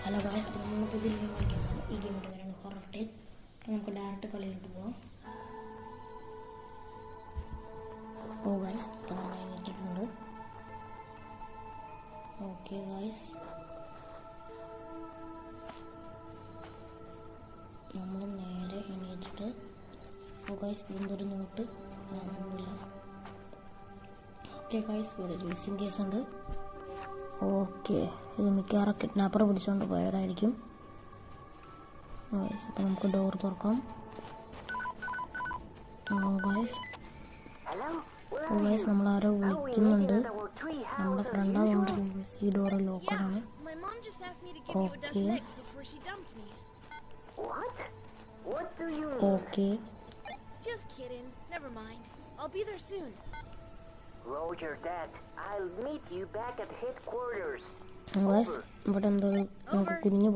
Hello guys, അപ്പോൾ നമ്മൾ പുതിയ ഗെയിം കളിക്കാൻ പോകും. ഈ ഗെയിമിൻ്റെ പേരാണ് ഹൊറർ ടെയിൽ. അപ്പോൾ നമുക്ക് ഡയറക്റ്റ് കളിയിലോട്ട് പോകാം. ഓ ഗായ്സ്, ഇപ്പോൾ നമ്മൾ എണീറ്റിട്ടുണ്ട്. ഓക്കെ ഗായ്സ്, നമ്മൾ നേരെ എണീറ്റിട്ട് ഗായ്സ് ഇതെന്തൊരു നോട്ട് ഒന്നുമില്ല. ഓക്കെ ഗായ്സ്, ഇവിടെ റേസിംഗ് കേസ് ഉണ്ട്. ഓക്കെ, ഇത് മിക്കവാറും കിഡ്നാപ്പർ പിടിച്ചുകൊണ്ട് പോയതായിരിക്കും. ഗായ്സ്, അപ്പോൾ നമുക്ക് ഡോർ തുറക്കാം. ഗായ്സ് നമ്മളാരോ വിളിക്കുന്നുണ്ട്. നമ്മുടെ ഫ്രണ്ടാവുണ്ട്. ഈ ഡോറ് ലോക്കറാണ്. Okay okay Roger that. I'll meet you back at headquarters. ഇവിടെ എന്തോ കുഞ്ഞു